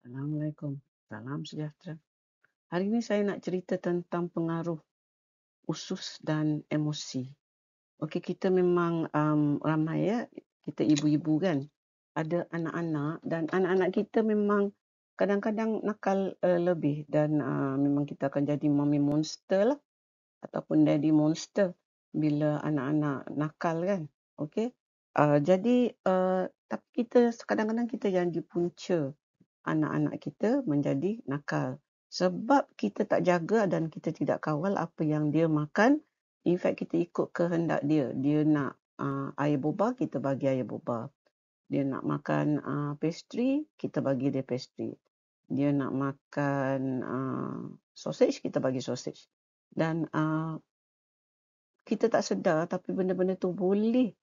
Assalamualaikum. Salam sejahtera. Hari ini saya nak cerita tentang pengaruh usus dan emosi. Okey, kita memang ramai ya, kita ibu-ibu kan. Ada anak-anak dan anak-anak kita memang kadang-kadang nakal lebih dan memang kita akan jadi mommy monster lah ataupun daddy monster bila anak-anak nakal kan. Okey. Jadi tapi kita kadang-kadang kita jadi punca anak-anak kita menjadi nakal. Sebab kita tak jaga dan kita tidak kawal apa yang dia makan. In fact, kita ikut kehendak dia. Dia nak air boba, kita bagi air boba. Dia nak makan pastry, kita bagi dia pastry. Dia nak makan sausage, kita bagi sausage. Dan kita tak sedar tapi benda-benda tu boleh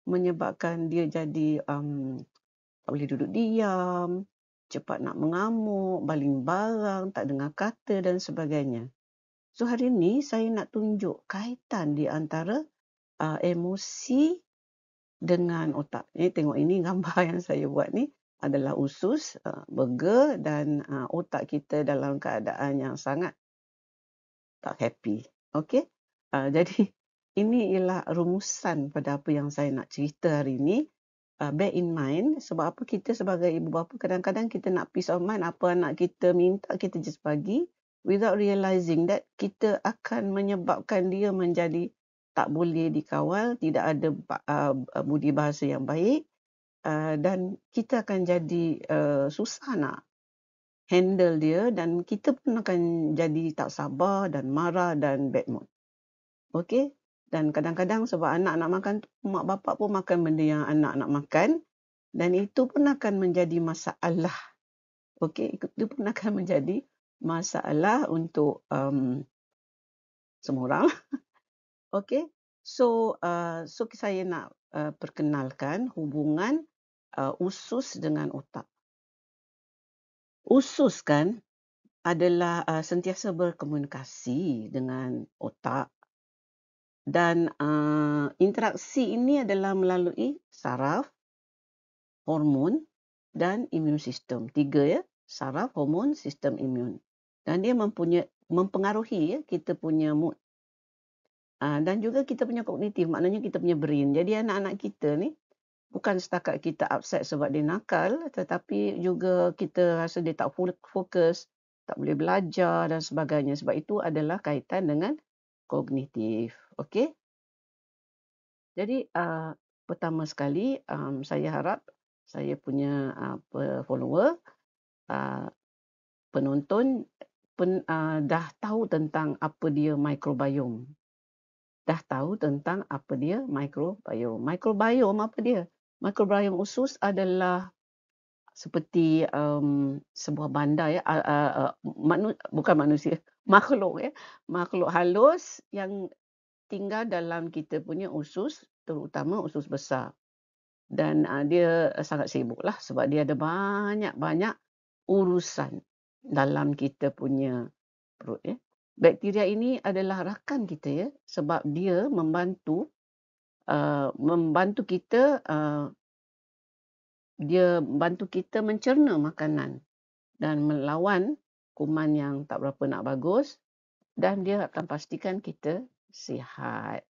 menyebabkan dia jadi tak boleh duduk diam, cepat nak mengamuk, baling barang, tak dengar kata dan sebagainya. So hari ni saya nak tunjuk kaitan di antara emosi dengan otak. Tengok ini gambar yang saya buat ni adalah usus, burger dan otak kita dalam keadaan yang sangat tak happy. Okey? Jadi ini ialah rumusan pada apa yang saya nak cerita hari ini. Bear in mind, sebab apa kita sebagai ibu bapa kadang-kadang kita nak peace of mind, apa anak kita minta kita just bagi without realizing that kita akan menyebabkan dia menjadi tak boleh dikawal, tidak ada budi bahasa yang baik dan kita akan jadi susah nak handle dia dan kita pun akan jadi tak sabar dan marah dan bad mood. Okey? Dan kadang-kadang sebab anak nak makan tu, mak bapak pun makan benda yang anak nak makan dan itu pun akan menjadi masalah. Okey, itu pun akan menjadi masalah untuk semua orang. Okey. So saya nak perkenalkan hubungan usus dengan otak. Usus kan adalah sentiasa berkomunikasi dengan otak. Dan interaksi ini adalah melalui saraf, hormon dan imun sistem. 3 ya, saraf, hormon, sistem imun. Dan dia mempengaruhi ya kita punya mood. Dan juga kita punya kognitif, maknanya kita punya brain. Jadi anak-anak kita ni bukan setakat kita upset sebab dia nakal, tetapi juga kita rasa dia tak fokus, tak boleh belajar dan sebagainya. Sebab itu adalah kaitan dengan kognitif. Okey? Jadi pertama sekali saya harap saya punya follower, penonton dah tahu tentang apa dia microbiome. Dah tahu tentang apa dia microbiome. Microbiome apa dia? Microbiome usus adalah seperti sebuah bandar ya, bukan manusia, makhluk ya, makhluk halus yang tinggal dalam kita punya usus, terutama usus besar. Dan dia sangat sibuklah sebab dia ada banyak-banyak urusan dalam kita punya perut ya. Bakteria ini adalah rakan kita ya sebab dia membantu kita dia bantu kita mencerna makanan dan melawan kuman yang tak berapa nak bagus dan dia akan pastikan kita sihat.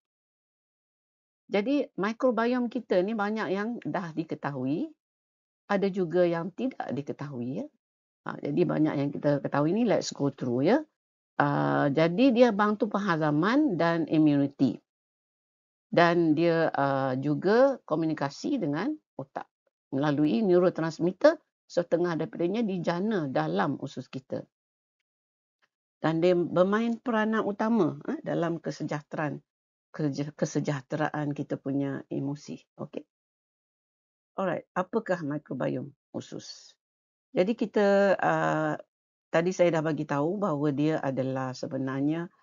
Jadi microbiome kita ni banyak yang dah diketahui, ada juga yang tidak diketahui ya. Jadi banyak yang kita ketahui ni, let's go through ya. Jadi dia bantu penghazaman dan immunity. Dan dia juga komunikasi dengan otak melalui neurotransmitter setengah daripadanya dijana dalam usus kita. Dan dia bermain peranan utama dalam kesejahteraan kita punya emosi. Okey. Alright, apakah microbiome usus? Jadi kita tadi saya dah bagi tahu bahawa dia adalah sebenarnya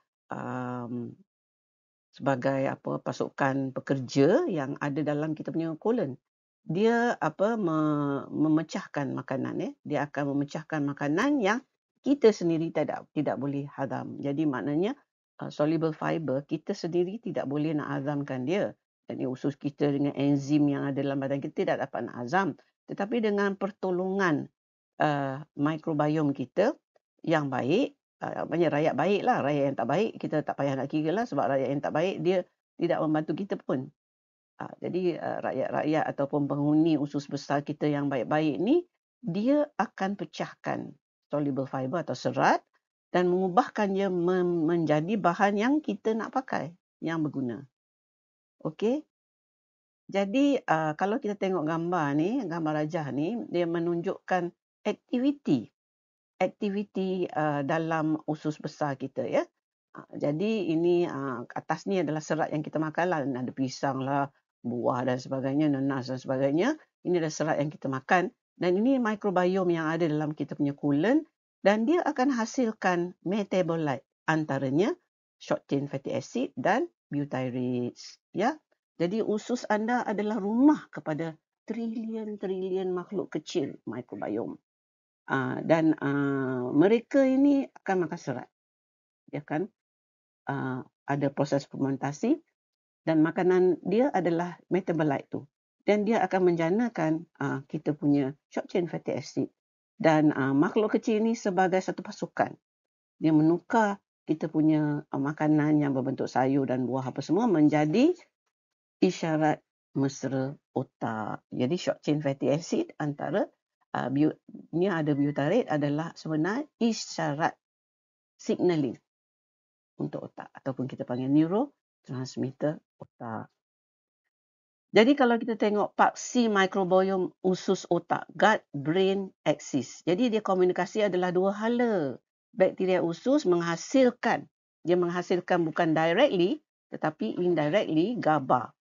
sebagai pasukan pekerja yang ada dalam kita punya kolon. Dia memecahkan makanan ya. Dia akan memecahkan makanan yang kita sendiri tidak boleh hazam. Jadi maknanya soluble fiber kita sendiri tidak boleh nak hazamkan dia. Jadi usus kita dengan enzim yang ada dalam badan kita tidak dapat nak hazam. Tetapi dengan pertolongan mikrobiom kita yang baik, banyak rakyat baik lah. Rakyat yang tak baik kita tak payah nak kira lah, sebab rakyat yang tak baik dia tidak membantu kita pun. Jadi rakyat-rakyat ataupun penghuni usus besar kita yang baik-baik ni, dia akan pecahkan soluble fiber atau serat dan mengubahkannya menjadi bahan yang kita nak pakai, yang berguna. Okey. Jadi kalau kita tengok gambar ni, gambar rajah ni, dia menunjukkan aktiviti dalam usus besar kita, ya. Jadi ini atas ni adalah serat yang kita makan lah. Ada pisang lah, buah dan sebagainya, nanas dan sebagainya. Ini adalah serat yang kita makan. Dan ini mikrobiom yang ada dalam kita punya colon. Dan dia akan hasilkan metabolite. Antaranya short chain fatty acid dan butyrates. Ya. Jadi usus anda adalah rumah kepada trilion-trilion makhluk kecil mikrobiom. Dan mereka ini akan makan serat. Dia kan ada proses fermentasi dan makanan dia adalah metabolite tu. Dan dia akan menjanakan kita punya short chain fatty acid. Dan makhluk kecil ini sebagai satu pasukan. Dia menukar kita punya makanan yang berbentuk sayur dan buah apa semua menjadi isyarat mesra otak. Jadi short chain fatty acid antara ni ada butyrate adalah sebenarnya isyarat signaling untuk otak ataupun kita panggil neurotransmitter otak. Jadi kalau kita tengok paksi mikrobiom usus otak, gut-brain axis. Jadi dia komunikasi adalah dua hala. Bakteria usus menghasilkan bukan directly tetapi indirectly GABA.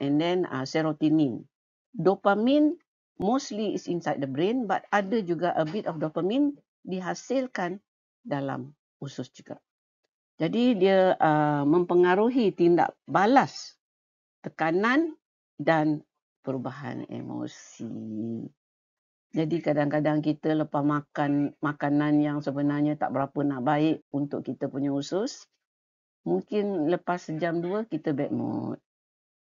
And then serotonin. Dopamine mostly is inside the brain, but ada juga a bit of dopamine dihasilkan dalam usus juga. Jadi dia mempengaruhi tindak balas, tekanan dan perubahan emosi. Jadi kadang-kadang kita lepas makan makanan yang sebenarnya tak berapa nak baik untuk kita punya usus, mungkin lepas sejam dua kita bad mood.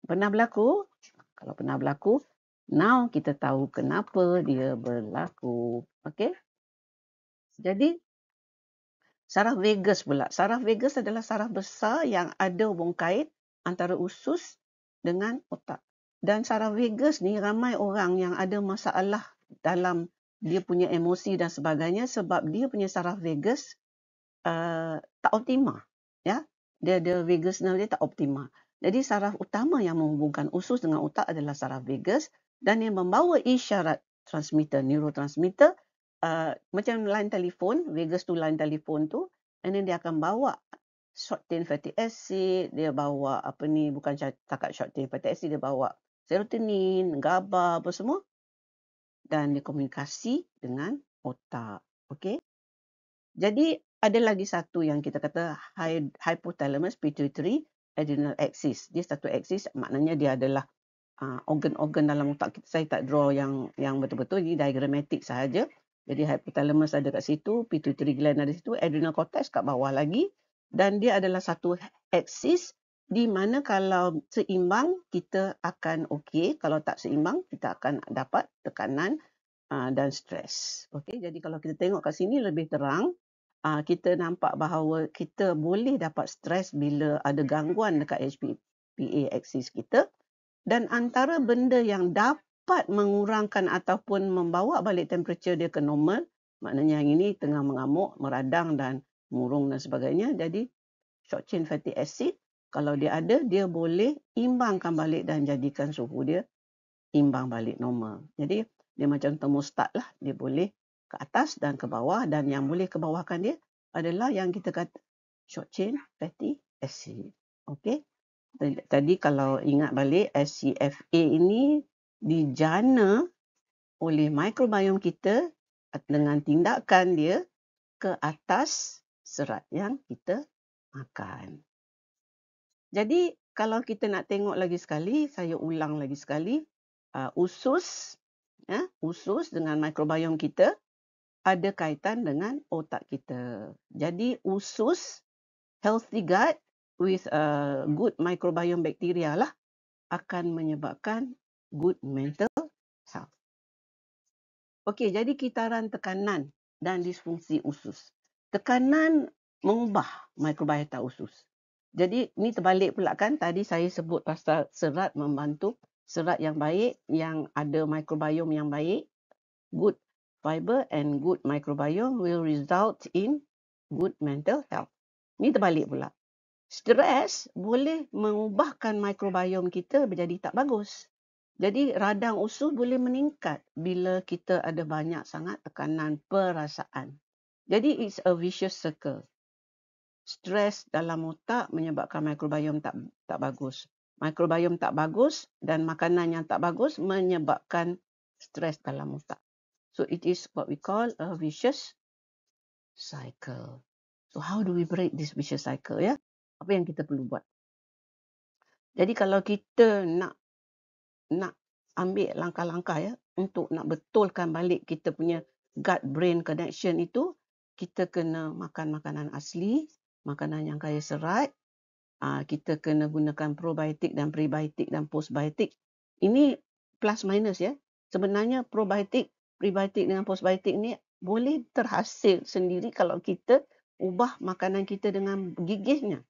Pernah berlaku? Kalau pernah berlaku, now kita tahu kenapa dia berlaku. Okey? Jadi saraf vagus pula. Saraf vagus adalah saraf besar yang ada hubung kait antara usus dengan otak. Dan saraf vagus ni ramai orang yang ada masalah dalam dia punya emosi dan sebagainya sebab dia punya saraf vagus tak optima. Ya? Dia vagus nerve dia tak optima. Jadi saraf utama yang menghubungkan usus dengan otak adalah saraf vagus dan yang membawa isyarat transmitter, neurotransmitter macam line telefon, vagus tu line telefon tu, and then dia akan bawa short chain fatty acid, dia bawa bukan takat short chain fatty acid, dia bawa serotonin, GABA apa semua dan dia komunikasi dengan otak. Okey? Jadi ada lagi satu yang kita kata hypothalamus pituitary adrenal axis. Dia satu axis, maknanya dia adalah organ-organ dalam otak kita. Saya tak draw yang betul-betul, ini diagrammatic sahaja. Jadi hypothalamus ada kat situ, pituitary gland ada situ, adrenal cortex kat bawah lagi. Dan dia adalah satu axis di mana kalau seimbang kita akan okey, kalau tak seimbang kita akan dapat tekanan dan stres. Okey, jadi kalau kita tengok kat sini lebih terang, kita nampak bahawa kita boleh dapat stres bila ada gangguan dekat HPA axis kita. Dan antara benda yang dapat mengurangkan ataupun membawa balik temperature dia ke normal, maknanya yang ini tengah mengamuk, meradang dan murung dan sebagainya. Jadi short chain fatty acid, kalau dia ada, dia boleh imbangkan balik dan jadikan suhu dia imbang balik normal. Jadi dia macam termostat lah, dia boleh ke atas dan ke bawah, dan yang boleh ke bawahkan dia adalah yang kita kata short chain fatty acid. Okey. Tadi kalau ingat balik, SCFA ini dijana oleh mikrobiom kita dengan tindakan dia ke atas serat yang kita makan. Jadi kalau kita nak tengok lagi sekali, saya ulang lagi sekali, usus dengan mikrobiom kita ada kaitan dengan otak kita. Jadi usus, healthy gut with good microbiome bacteria lah akan menyebabkan good mental health. Okey, jadi kitaran tekanan dan disfungsi usus. Tekanan mengubah mikrobiota usus. Jadi ni terbalik pula kan, tadi saya sebut pasal serat membantu, serat yang baik yang ada mikrobiom yang baik, good fiber and good microbiome will result in good mental health. Ni terbalik pula. Stres boleh mengubahkan mikrobiom kita menjadi tak bagus. Jadi radang usus boleh meningkat bila kita ada banyak sangat tekanan perasaan. Jadi it's a vicious circle. Stres dalam otak menyebabkan mikrobiom tak bagus. Mikrobiom tak bagus dan makanan yang tak bagus menyebabkan stres dalam otak. So it is what we call a vicious cycle. So how do we break this vicious cycle ya? Apa yang kita perlu buat? Jadi kalau kita nak ambil langkah-langkah ya untuk nak betulkan balik kita punya gut brain connection itu, kita kena makan makanan asli, makanan yang kaya serat, kita kena gunakan probiotik dan prebiotik dan postbiotik. Ini plus minus ya. Sebenarnya probiotik, prebiotik dengan postbiotik ni boleh terhasil sendiri kalau kita ubah makanan kita dengan gigihnya.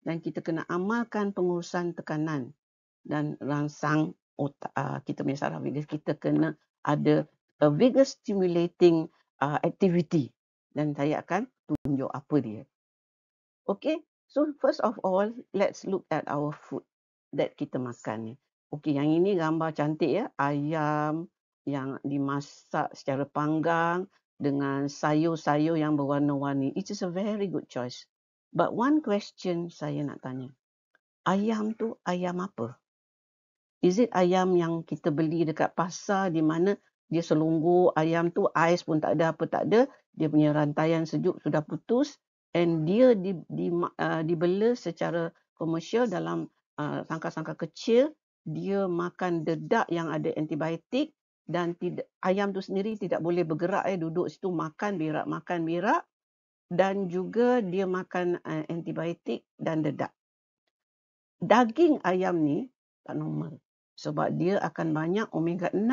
Dan kita kena amalkan pengurusan tekanan dan rangsang otak kita punya saraf vagus. Kita kena ada a vagus stimulating activity dan saya akan tunjuk apa dia. Okay, so first of all, let's look at our food that kita makan ni. Okay, yang ini gambar cantik ya, ayam yang dimasak secara panggang dengan sayur-sayur yang berwarna-warni. It is a very good choice. But one question saya nak tanya, ayam tu ayam apa? Is it ayam yang kita beli dekat pasar di mana dia selunggur ayam tu, ais pun tak ada, apa tak ada, dia punya rantaian sejuk sudah putus and dia dibela secara komersial dalam sangka-sangka kecil, dia makan dedak yang ada antibiotik dan ayam tu sendiri tidak boleh bergerak, duduk situ makan berak dan juga dia makan antibiotik dan dedak. Daging ayam ni tak normal sebab dia akan banyak omega 6.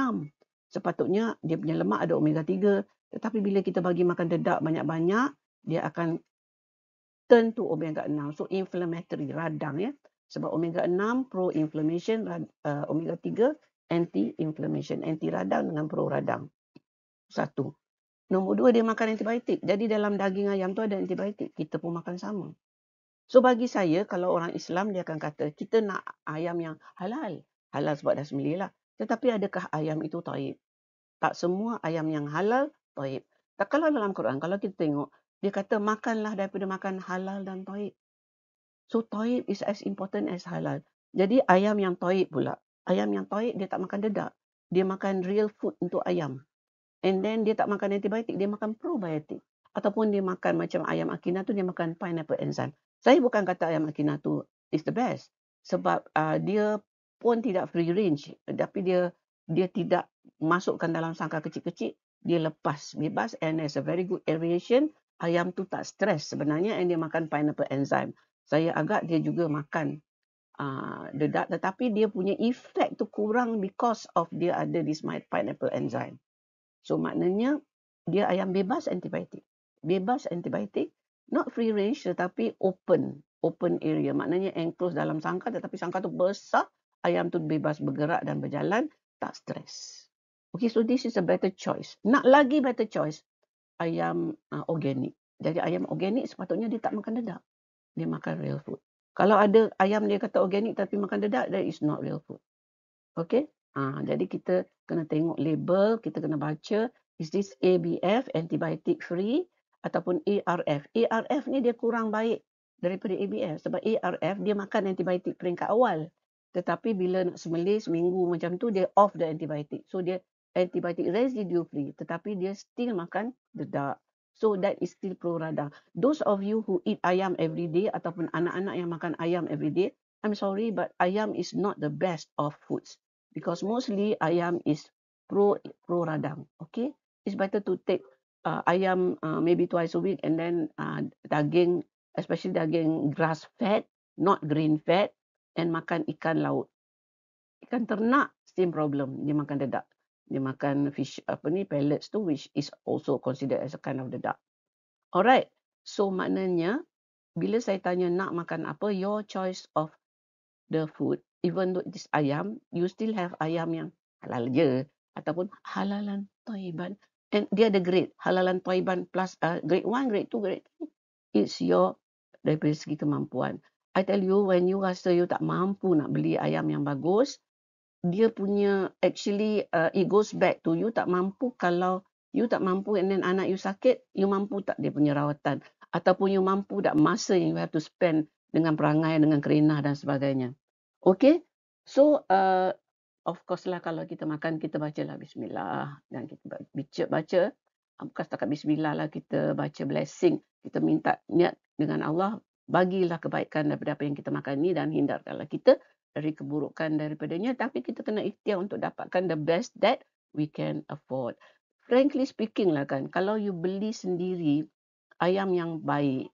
Sepatutnya dia punya lemak ada omega 3, tetapi bila kita bagi makan dedak banyak-banyak, dia akan turn to omega 6. So inflammatory, radang ya. Sebab omega 6 pro-inflammation, omega 3 anti-inflammation, anti radang dengan pro radang. Satu. Nombor dua, dia makan antibiotik. Jadi dalam daging ayam tu ada antibiotik. Kita pun makan sama. So bagi saya, kalau orang Islam dia akan kata, kita nak ayam yang halal. Halal sebab dah sembelih lah. Tetapi adakah ayam itu taib? Tak semua ayam yang halal taib. Tak, kalau dalam Quran, kalau kita tengok, dia kata makanlah daripada makan halal dan taib. So taib is as important as halal. Jadi ayam yang taib pula. Ayam yang taib dia tak makan dedak. Dia makan real food untuk ayam. And then dia tak makan antibiotik, dia makan probiotik. Ataupun dia makan macam ayam Akina tu, dia makan pineapple enzyme. Saya bukan kata ayam Akina tu is the best. Sebab dia pun tidak free range. Tapi dia tidak masukkan dalam sangkar kecil-kecil. Dia lepas, bebas and there's a very good aeration. Ayam tu tak stres sebenarnya and dia makan pineapple enzyme. Saya agak dia juga makan dedak tetapi dia punya efek tu kurang because of dia ada this pineapple enzyme. So maknanya dia ayam bebas antibiotik. Bebas antibiotik, not free range tetapi open area. Maknanya enclosed dalam sangkar tetapi sangkar tu besar, ayam tu bebas bergerak dan berjalan, tak stres. Okay, so this is a better choice. Nak lagi better choice, ayam organic. Jadi ayam organic sepatutnya dia tak makan dedak. Dia makan real food. Kalau ada ayam dia kata organic tapi makan dedak, that is not real food. Okay? Jadi kita kena tengok label, kita kena baca, is this ABF, antibiotic free, ataupun ARF. ARF ni dia kurang baik daripada ABF. Sebab ARF dia makan antibiotik peringkat awal. Tetapi bila nak sembelih seminggu macam tu, dia off the antibiotic. So dia antibiotic residue free. Tetapi dia still makan dedak. So that is still pro radang. Those of you who eat ayam every day, ataupun anak-anak yang makan ayam every day, I'm sorry, but ayam is not the best of foods. Because mostly ayam is pro radang. Okay, it's better to take ayam maybe twice a week and then daging, especially daging grass fed, not green fed, and makan ikan laut. Ikan ternak same problem, dia makan dedak. Dia makan fish pellets tu, which is also considered as a kind of the duck. Alright. So maknanya bila saya tanya nak makan apa, your choice of the food, even though it is ayam, you still have ayam yang halal je ataupun halalan thayyiban. And dia ada grade halalan thayyiban plus grade 1, grade 2, grade 3. It's your daripada segi kemampuan. I tell you, when you rasa you tak mampu nak beli ayam yang bagus, dia punya actually it goes back to you tak mampu. Kalau you tak mampu and then anak you sakit, you mampu tak dia punya rawatan? Ataupun you mampu tak masa yang you have to spend dengan perangai, dengan kerenah dan sebagainya. Okay, so of course lah kalau kita makan, kita bacalah bismillah dan kita baca bukan setakat bismillah lah, kita baca blessing, kita minta niat dengan Allah, bagilah kebaikan daripada apa yang kita makan ni dan hindarkanlah kita dari keburukan daripadanya, tapi kita kena ikhtiar untuk dapatkan the best that we can afford. Frankly speaking lah kan, kalau you beli sendiri ayam yang baik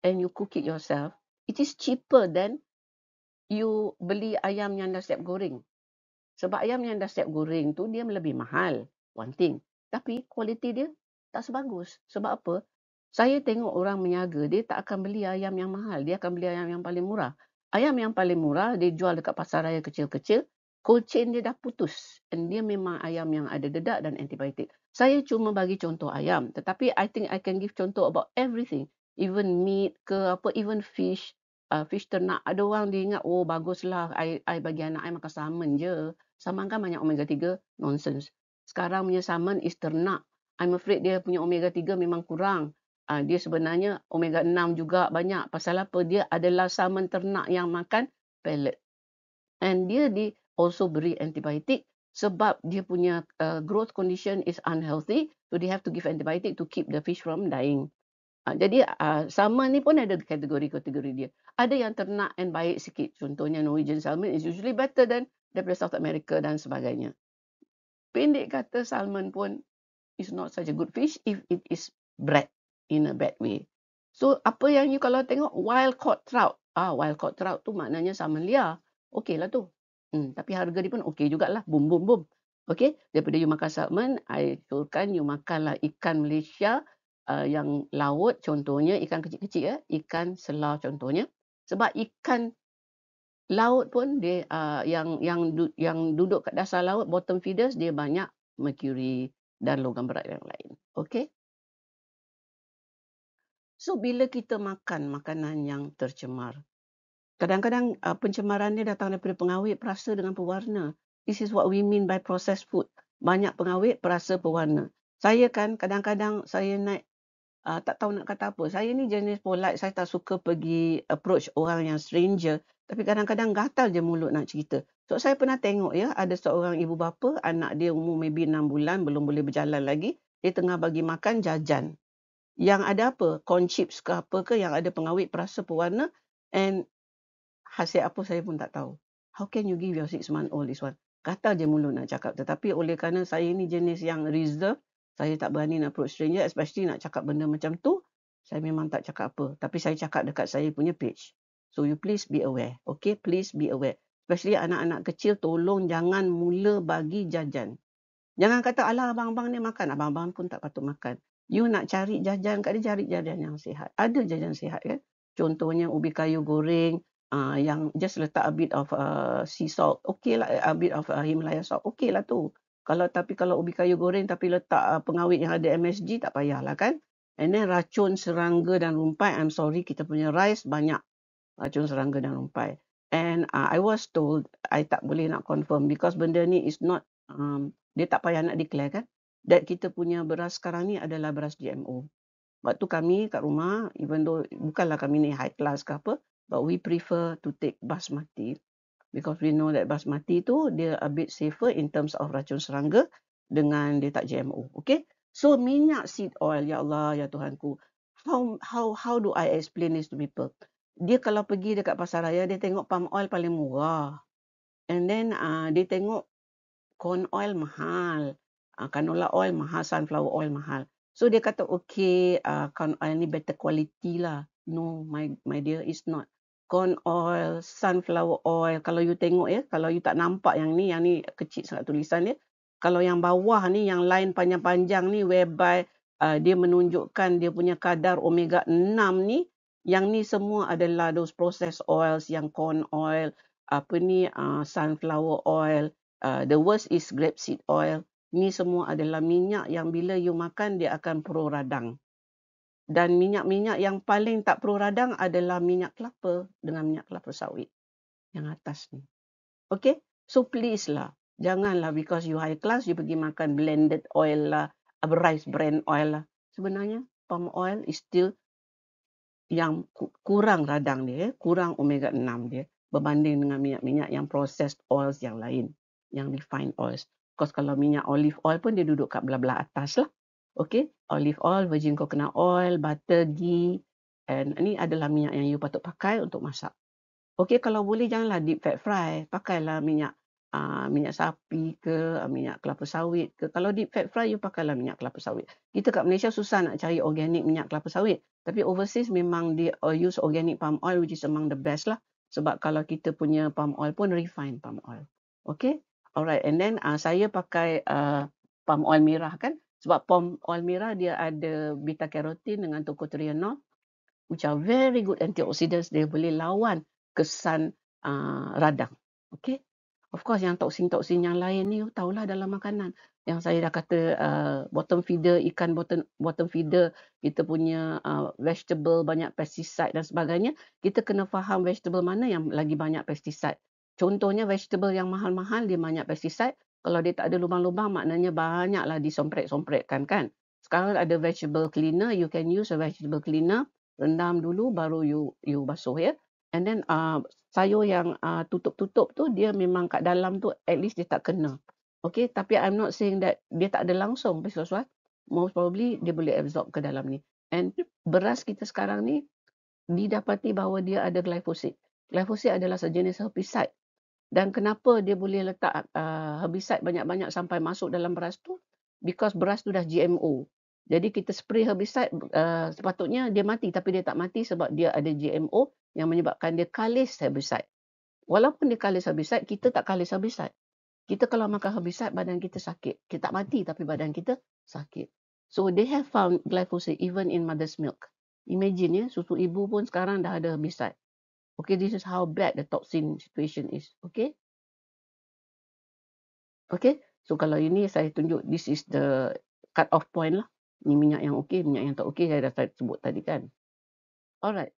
and you cook it yourself, it is cheaper than you beli ayam yang dah siap goreng. Sebab ayam yang dah siap goreng tu dia lebih mahal, one thing. Tapi kualiti dia tak sebagus. Sebab apa? Saya tengok orang meniaga, dia tak akan beli ayam yang mahal. Dia akan beli ayam yang paling murah. Ayam yang paling murah, dia jual dekat pasar raya kecil-kecil. Cold chain dia dah putus. And dia memang ayam yang ada dedak dan antibiotik. Saya cuma bagi contoh ayam. Tetapi I think I can give contoh about everything. Even meat ke apa, even fish. Fish ternak. Ada orang dia ingat, oh baguslah, I bagi anak I makan salmon je. Salmon kan banyak omega 3. Nonsense. Sekarang punya salmon is ternak. I'm afraid dia punya omega 3 memang kurang. Dia sebenarnya omega 6 juga banyak. Pasal apa? Dia adalah salmon ternak yang makan pellet. And dia also beri antibiotik sebab dia punya growth condition is unhealthy. So they have to give antibiotic to keep the fish from dying. Jadi salmon ni pun ada kategori-kategori dia. Ada yang ternak and baik sikit. Contohnya Norwegian salmon is usually better than daripada South America dan sebagainya. Pendek kata, salmon pun is not such a good fish if it is bred in a bad way. So apa yang you kalau tengok wild caught trout. Wild caught trout tu maknanya salmon liar. Okey lah tu. Tapi harga dia pun okey jugalah. Boom, boom, boom. Okey, daripada you makan salmon, I suruhkan you makanlah ikan Malaysia yang laut, contohnya ikan kecil-kecil ya, ikan selar contohnya. Sebab ikan laut pun dia yang duduk kat dasar laut, bottom feeders, dia banyak mercury dan logam berat yang lain. Okey. So bila kita makan makanan yang tercemar, kadang-kadang pencemaran dia datang daripada pengawet, perasa dengan pewarna. This is what we mean by processed food. Banyak pengawet, perasa, pewarna. Saya kan kadang-kadang saya naik tak tahu nak kata apa. Saya ni jenis polite, saya tak suka pergi approach orang yang stranger. Tapi kadang-kadang gatal je mulut nak cerita. So saya pernah tengok ya, ada seorang ibu bapa, anak dia umur maybe 6 bulan, belum boleh berjalan lagi. Dia tengah bagi makan jajan. Yang ada apa? Corn chips ke apa ke yang ada pengawet, perasa, pewarna. And hasil apa saya pun tak tahu. How can you give your 6-month-old this one? Gatal je mulut nak cakap. Tetapi oleh kerana saya ni jenis yang reserve, saya tak berani nak approach stranger, especially nak cakap benda macam tu, saya memang tak cakap apa. Tapi saya cakap dekat saya punya page. So you please be aware. Okay, please be aware. Especially anak-anak kecil, tolong jangan mula bagi jajan. Jangan kata, alah abang-abang ni makan. Abang-abang pun tak patut makan. You nak cari jajan kat dia, cari jajan yang sihat. Ada jajan sihat kan? Contohnya ubi kayu goreng, yang just letak a bit of sea salt. Okay lah, a bit of Himalaya salt. Okay lah tu. Tapi kalau ubi kayu goreng tapi letak pengawet yang ada MSG, tak payahlah kan. And then racun serangga dan rumpai. I'm sorry, kita punya rice banyak racun serangga dan rumpai. And I was told, I tak boleh nak confirm because benda ni is not, dia tak payah nak declare kan. That kita punya beras sekarang ni adalah beras GMO. Sebab tu kami kat rumah, even though bukanlah kami ni high class ke apa, but we prefer to take basmati. Because we know that basmati tu dia a bit safer in terms of racun serangga dengan dia tak GMO. Okay. So minyak seed oil, ya Allah, ya Tuhanku. How do I explain this to people? Dia kalau pergi dekat pasar raya, dia tengok palm oil paling murah. And then dia tengok corn oil mahal. Canola oil mahal, sunflower oil mahal. So dia kata, okay, corn oil ni better quality lah. No, my dear, it's not. Corn oil, sunflower oil, kalau you tengok ya, kalau you tak nampak yang ni kecil sangat tulisan dia, Kalau yang bawah ni, yang line panjang-panjang ni whereby dia menunjukkan dia punya kadar omega 6 ni, yang ni semua adalah those processed oils, yang corn oil, sunflower oil, the worst is grapeseed oil. Ni semua adalah minyak yang bila you makan dia akan pro radang. Dan minyak-minyak yang paling tak pro radang adalah minyak kelapa dengan minyak kelapa sawit yang atas ni. Okay, so please lah, janganlah because you high class you pergi makan blended oil lah, rice bran oil lah. Sebenarnya palm oil is still yang kurang radang dia, kurang omega 6 dia berbanding dengan minyak-minyak yang processed oils yang lain, yang refined oils. Because kalau minyak olive oil pun dia duduk kat belah-belah atas lah. Okay, olive oil, virgin coconut oil, butter, ghee, and ini adalah minyak yang you patut pakai untuk masak. Okay, kalau boleh janganlah deep fat fry, pakailah minyak minyak sapi ke, minyak kelapa sawit ke. Kalau deep fat fry, you pakailah minyak kelapa sawit. Kita kat Malaysia susah nak cari organic minyak kelapa sawit. Tapi overseas memang dia use organic palm oil which is among the best lah. Sebab kalau kita punya palm oil pun refined palm oil. Okay, alright. And then saya pakai palm oil merah kan. Sebab palm oil merah dia ada beta carotene dengan tocotrienol which are very good antioxidants. Dia boleh lawan kesan radang. Okay. Of course yang toksin-toksin yang lain ni tahulah dalam makanan. Yang saya dah kata bottom feeder, ikan bottom feeder, kita punya vegetable banyak pesticide dan sebagainya. Kita kena faham vegetable mana yang lagi banyak pesticide. Contohnya vegetable yang mahal-mahal dia banyak pesticide. Kalau dia tak ada lubang-lubang maknanya banyaklah disompret-sompretkan kan. Sekarang ada vegetable cleaner, you can use a vegetable cleaner, rendam dulu baru you basuh ya. And then sayur yang tutup-tutup tu dia memang kat dalam tu at least dia tak kena. Okay, tapi I'm not saying that dia tak ada langsung because what? Most probably dia boleh absorb ke dalam ni. And beras kita sekarang ni didapati bahawa dia ada glyphosate. Glyphosate adalah sejenis herbicide. Dan kenapa dia boleh letak herbicide banyak-banyak sampai masuk dalam beras tu? Because beras tu dah GMO. Jadi kita spray herbicide sepatutnya dia mati tapi dia tak mati sebab dia ada GMO yang menyebabkan dia kalis herbicide. Walaupun dia kalis herbicide, kita tak kalis herbicide. Kita kalau makan herbicide badan kita sakit. Kita tak mati tapi badan kita sakit. So they have found glyphosate even in mother's milk. Imagine ya, susu ibu pun sekarang dah ada herbicide. Okay, this is how bad the toxin situation is. Okay. Okay, so kalau ini saya tunjuk, this is the cut off point lah. Ni minyak yang okey, minyak yang tak okey saya dah sebut tadi kan. Alright.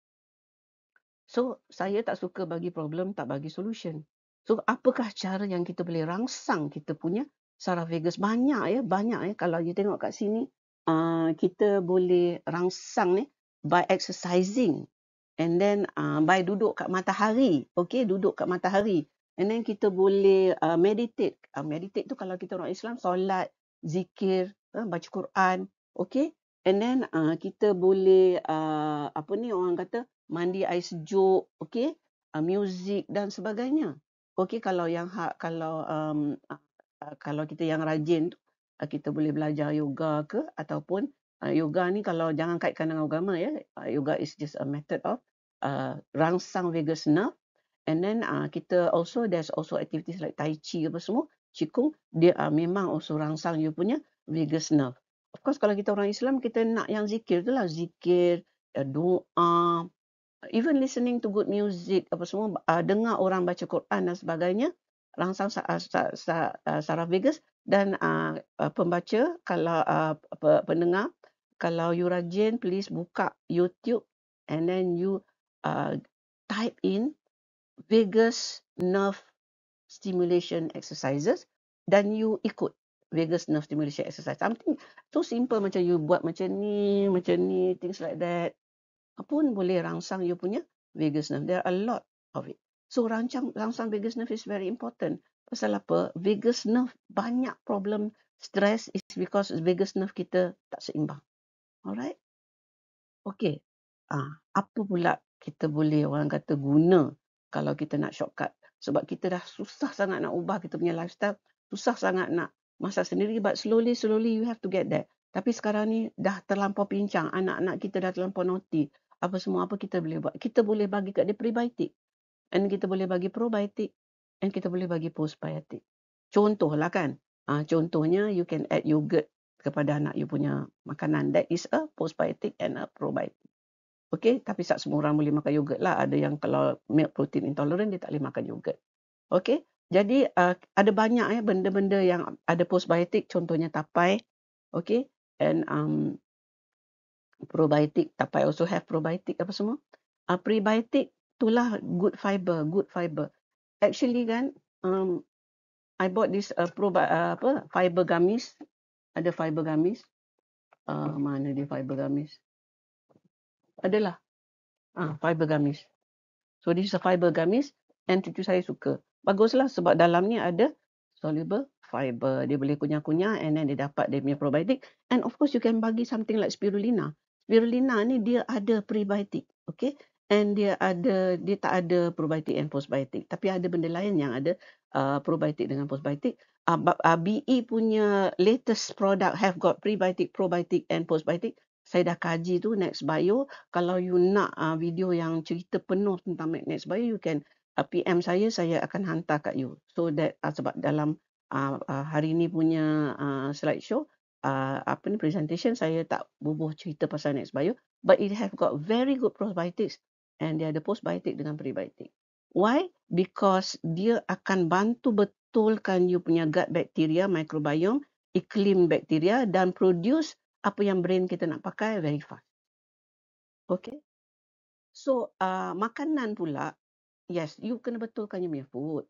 So, saya tak suka bagi problem, tak bagi solution. So, apakah cara yang kita boleh rangsang kita punya saraf vagus? Banyak ya. Kalau you tengok kat sini, kita boleh rangsang ni by exercising. And then by duduk kat matahari. Okay, duduk kat matahari. And then kita boleh meditate. Meditate tu kalau kita orang Islam, solat, zikir, baca Quran. Okay. And then kita boleh orang kata mandi air sejuk, okay, music dan sebagainya. Okay, kalau kalau kita yang rajin tu, kita boleh belajar yoga ke ataupun yoga ni kalau jangan kaitkan dengan agama ya. Yoga is just a method of rangsang vagus nerve. And then there's also activities like tai chi apa semua, qigong, dia memang also rangsang you punya vagus nerve. Of course kalau kita orang Islam kita nak yang zikir tu lah, zikir, doa, even listening to good music apa semua, dengar orang baca Quran dan sebagainya, rangsang saraf vagus. Dan pembaca kalau pendengar, kalau you rajin please buka YouTube and then you type in vagus nerve stimulation exercises dan you ikut vagus nerve stimulation exercise. Something so simple macam you buat macam ni, things like that. Pun boleh rangsang you punya vagus nerve. There are a lot of it. So rangsang vagus nerve is very important. Pasal apa? Vagus nerve banyak problem stress is because vagus nerve kita tak seimbang. Alright? Okay. Apa pula kita boleh orang kata guna kalau kita nak shortcut? Sebab kita dah susah sangat nak ubah kita punya lifestyle. Susah sangat nak masak sendiri. But slowly you have to get there. Tapi sekarang ni dah terlampau pincang. Anak-anak kita dah terlampau naughty. Apa kita boleh buat? Kita boleh bagi kat dia prebiotik. And kita boleh bagi probiotik. And kita boleh bagi postbiotik. Contohlah kan. Contohnya, you can add yogurt kepada anak you punya makanan. That is a postbiotic and a probiotic. Okay, tapi tak semua orang boleh makan yogurt lah. Ada yang kalau milk protein intolerant, dia tak boleh makan yogurt. Okay, jadi ada banyak benda-benda yang ada postbiotic, contohnya tapai. Okay, and probiotic, tapai also have probiotic apa semua. Prebiotic, itulah good fiber. Actually kan, I bought this fiber gummies. Ada fiber gummies. Mana dia fiber gummies? Adalah. Fiber gummies. So this is a fiber gummies and cucu saya suka. Baguslah sebab dalam ni ada soluble fiber. Dia boleh kunyah-kunyah and then dia dapat dia punya probiotic. And of course you can bagi something like spirulina. Spirulina ni dia ada prebiotic. Okay. And dia tak ada probiotic and postbiotic. Tapi ada benda lain yang ada probiotic dengan postbiotic. BE punya latest product have got prebiotic, probiotic and postbiotic. Saya dah kaji tu Next Bio. Kalau you nak video yang cerita penuh tentang Next Bio, you can PM saya akan hantar kat you. So that sebab dalam hari ni punya slideshow, presentation, saya tak bubuh cerita pasal Next Bio, but it have got very good probiotics and dia ada postbiotic dengan prebiotic. Why? Because dia akan bantu betulkan you punya gut bacteria, microbiome, iklim bakteria dan produce apa yang brain kita nak pakai very fast. Okay. So, makanan pula, yes, you kena betulkan you punya food.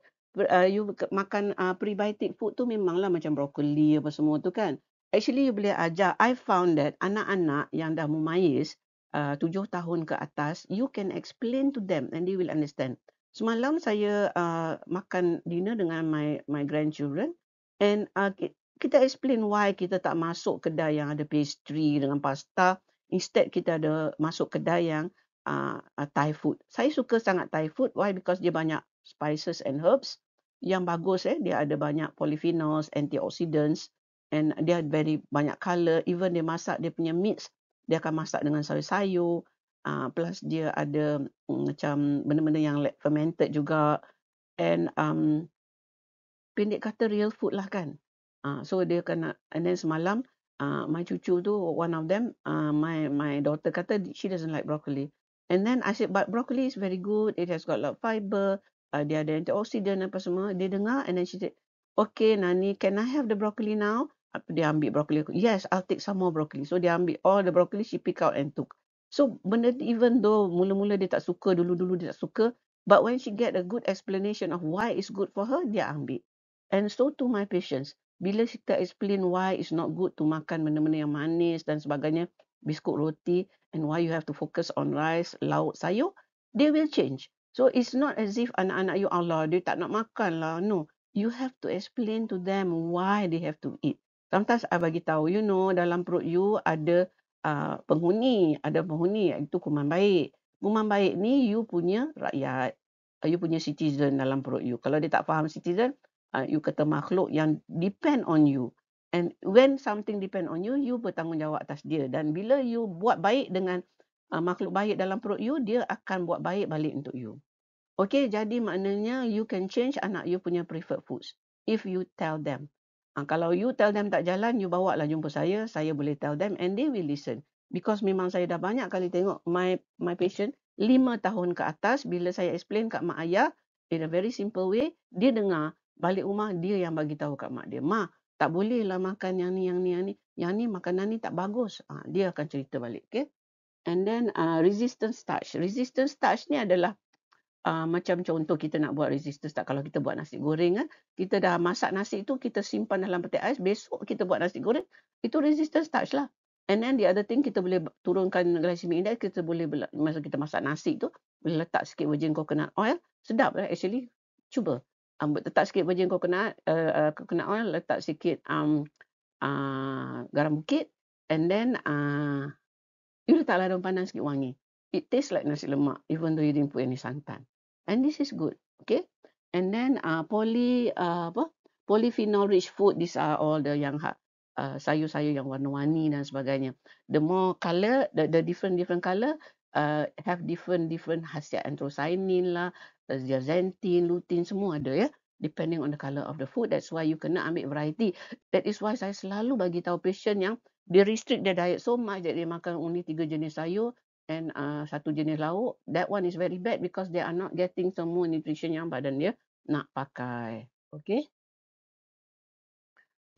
You makan prebiotic food tu memanglah macam brokoli apa semua tu kan. Actually, you boleh ajar. I found that anak-anak yang dah memayis 7 tahun ke atas, you can explain to them and they will understand. Semalam saya makan dinner dengan my grandchildren and kita explain why kita tak masuk kedai yang ada pastry dengan pasta. Instead, kita ada masuk kedai yang Thai food. Saya suka sangat Thai food. Why? Because dia banyak spices and herbs. Yang bagus dia ada banyak polyphenols, antioxidants and dia very banyak color. Even dia masak dia punya meats, dia akan masak dengan sayur-sayur. Plus dia ada macam benda-benda yang fermented juga. And pendek kata real food lah kan. So dia kena, and then semalam my cucu tu, one of them, my daughter kata she doesn't like broccoli. And then I said, but broccoli is very good. It has got a lot of fiber. Dia ada antioxidant apa semua. Dia dengar and then she said, okay Nani, can I have the broccoli now? Dia ambil broccoli. Yes, I'll take some more broccoli. So dia ambil all the broccoli, she pick out and took. So benda even though mula-mula dia tak suka, dulu-dulu dia tak suka, but when she get a good explanation of why it's good for her, dia ambil. And so to my patients, bila kita explain why it's not good to makan benda-benda yang manis dan sebagainya, biskut roti, and why you have to focus on rice, lauk, sayur, they will change. So it's not as if anak-anak you, Allah, dia tak nak makan lah. No, you have to explain to them why they have to eat. Sometimes I bagi tahu, dalam perut you ada penghuni, itu kuman baik. Kuman baik ni you punya rakyat, you punya citizen dalam perut you. Kalau dia tak faham citizen, you kata makhluk yang depend on you. And when something depend on you, you bertanggungjawab atas dia. Dan bila you buat baik dengan makhluk baik dalam perut you, dia akan buat baik balik untuk you. Okay, jadi maknanya you can change anak you punya preferred foods if you tell them. Kalau you tell them tak jalan, you bawa lah jumpa saya boleh tell them and they will listen. Because memang saya dah banyak kali tengok my patient 5 tahun ke atas, bila saya explain kat mak ayah in a very simple way, dia dengar, balik rumah dia yang bagi tahu kat mak dia, "Ma, tak boleh lah makan yang ni. Yang ni makanan ni tak bagus." Dia akan cerita balik, okay? And then resistant starch. Resistant starch ni adalah macam contoh kita nak buat resistant starch. Kalau kita buat nasi goreng, kita dah masak nasi tu, kita simpan dalam peti ais, besok kita buat nasi goreng, itu resistant starch lah. And then the other thing, kita boleh turunkan glycemic index, kita boleh, masa kita masak nasi tu, boleh letak sikit virgin coconut oil, sedap lah actually. Cuba. Letak sikit virgin coconut oil, letak sikit garam bukit, and then you letaklah daun pandan sikit wangi. It tastes like nasi lemak, even though you didn't put any santan. And this is good, okay? And then polyphenol rich food, these are all the yang sayur-sayur yang warna-warni dan sebagainya. The more color, the different color have different khasiat, anthocyanin lah, zeaxanthin, lutein, semua ada ya. depending on the color of the food. That's why you kena ambil variety. That is why saya selalu bagi tahu patient yang dia restrict their diet so much that dia makan only 3 jenis sayur and 1 jenis lauk. That one is very bad because they are not getting semua nutrition yang badan dia nak pakai. Okay.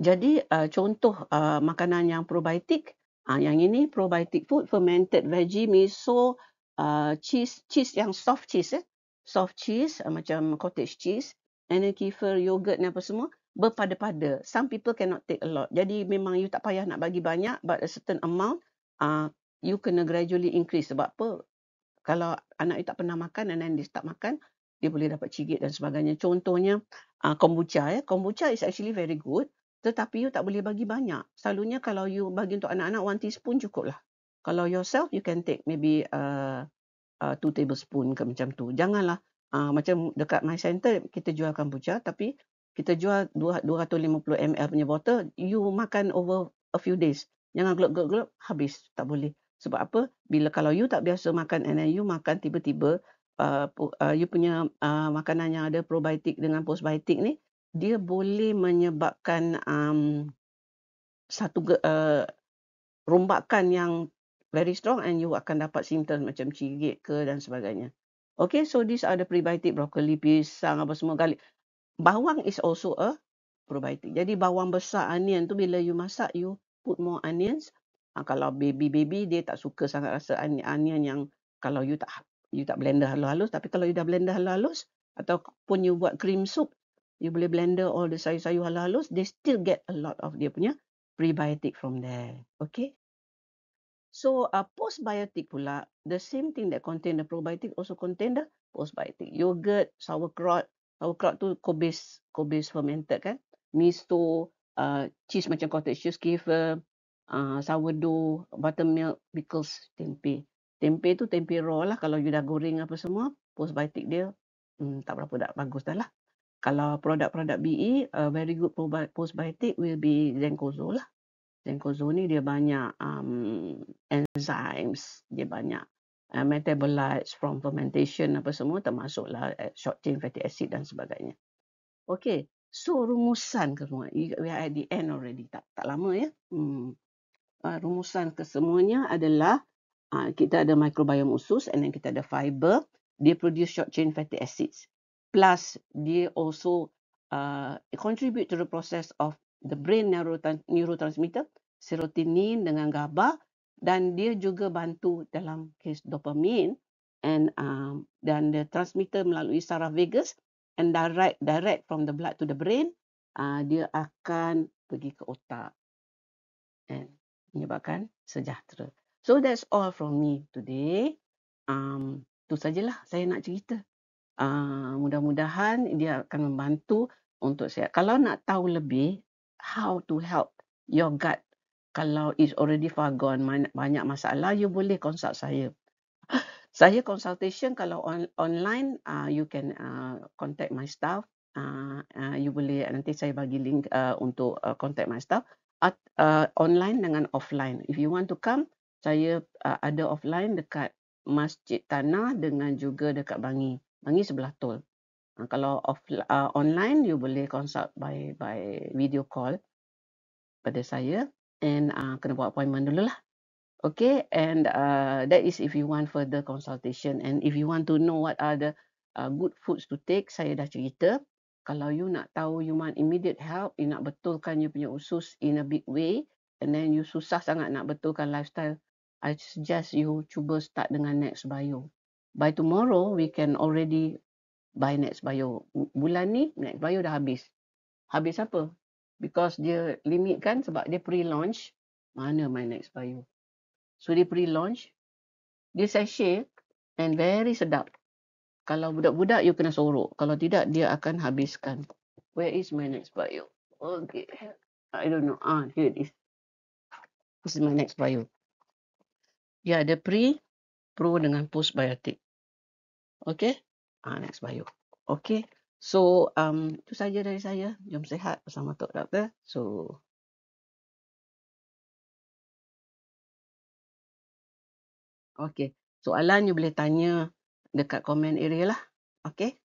Jadi contoh makanan yang probiotik, yang ini probiotic food, fermented veggie, miso, cheese yang soft cheese, soft cheese macam cottage cheese, and then kefir, yogurt ni apa semua berpada-pada. Some people cannot take a lot. Jadi memang you tak payah nak bagi banyak, but a certain amount you kena gradually increase. Sebab apa? Kalau anak you tak pernah makan and then dia start makan, dia boleh dapat cigit dan sebagainya. Contohnya kombucha. Kombucha is actually very good. Tetapi you tak boleh bagi banyak. Selalunya kalau you bagi untuk anak-anak 1 teaspoon cukup lah. Kalau yourself, you can take maybe 2 tablespoon ke macam tu. Janganlah macam dekat my center kita jual kombucha tapi kita jual 250 ml punya botol. You makan over a few days. Jangan gelap-gelap habis. Tak boleh. Sebab apa? Bila kalau you tak biasa makan and then you makan tiba-tiba you punya makanan yang ada probiotik dengan postbiotik ni, dia boleh menyebabkan satu rombakan yang very strong and you akan dapat simptom macam cigit ke dan sebagainya. Okay, so these are the prebiotic, broccoli, pisang, apa semua, garlic. Bawang is also a probiotic. Jadi bawang besar, onion tu bila you masak, you put more onions. Kalau baby dia tak suka sangat rasa onion yang kalau you tak blender halus-halus. Tapi kalau you dah blender halus-halus ataupun you buat cream soup, you boleh blender all the sayur-sayur halus-halus, they still get a lot of dia punya prebiotic from there. Okay. So postbiotic pula, the same thing that contain the probiotic also contain the postbiotic. Yogurt, sauerkraut tu kobis fermented kan. Miso, cheese macam cottage cheese, kefir, sourdough, buttermilk, pickles, tempe. Tempe tu tempe raw lah. Kalau you dah goreng apa semua, postbiotic dia tak berapa bagus dah lah. Kalau produk-produk BE, very good postbiotic will be Zencozo lah. Zencozo ni dia banyak enzymes, dia banyak metabolites from fermentation apa semua, termasuklah short chain fatty acid dan sebagainya. Okay, so rumusan kesemua. We are at the end already. Tak lama ya. Rumusan kesemuanya adalah kita ada microbiome usus and then kita ada fiber. Dia produce short chain fatty acids. Plus, dia also contribute to the process of the brain neurotransmitter, serotonin dengan GABA, dan dia juga bantu dalam kes dopamine and dan the transmitter melalui saraf vagus and direct from the blood to the brain, dia akan pergi ke otak and menyebabkan sejahtera. So that's all from me today. Tu sajalah saya nak cerita. Mudah-mudahan dia akan membantu untuk sihat. Kalau nak tahu lebih how to help your gut, kalau is already far gone, banyak masalah, you boleh consult saya. Saya consultation kalau online, you can contact my staff. You boleh, nanti saya bagi link untuk contact my staff. Online dengan offline. If you want to come, saya ada offline dekat Masjid Tanah dengan juga dekat Bangi. Bangi sebelah tol. Kalau online, you boleh consult by video call pada saya and kena buat appointment dulu lah. Okay, and that is if you want further consultation and if you want to know what are the good foods to take, saya dah cerita. Kalau you nak tahu, you want immediate help, you nak betulkan you punya usus in a big way and then you susah sangat nak betulkan lifestyle, I suggest you cuba start dengan Next Bio. By tomorrow, we can already buy Next Bio. Bulan ni, Next Bio dah habis. Habis apa? Because dia limit kan sebab dia pre-launch. Mana my Next Bio? So dia pre-launch, dia sachet and very sedap. Kalau budak-budak, you kena sorok. Kalau tidak, dia akan habiskan. Where is my Next Bio? Okay. I don't know. Here it is. This is my Next Bio. Dia ada pro dengan postbiotic. Okay. Next Bio. Okay. So, itu saja dari saya. Jom sihat bersama Tok Doktor. So, okay. Soalan you boleh tanya dekat comment area lah. Okay.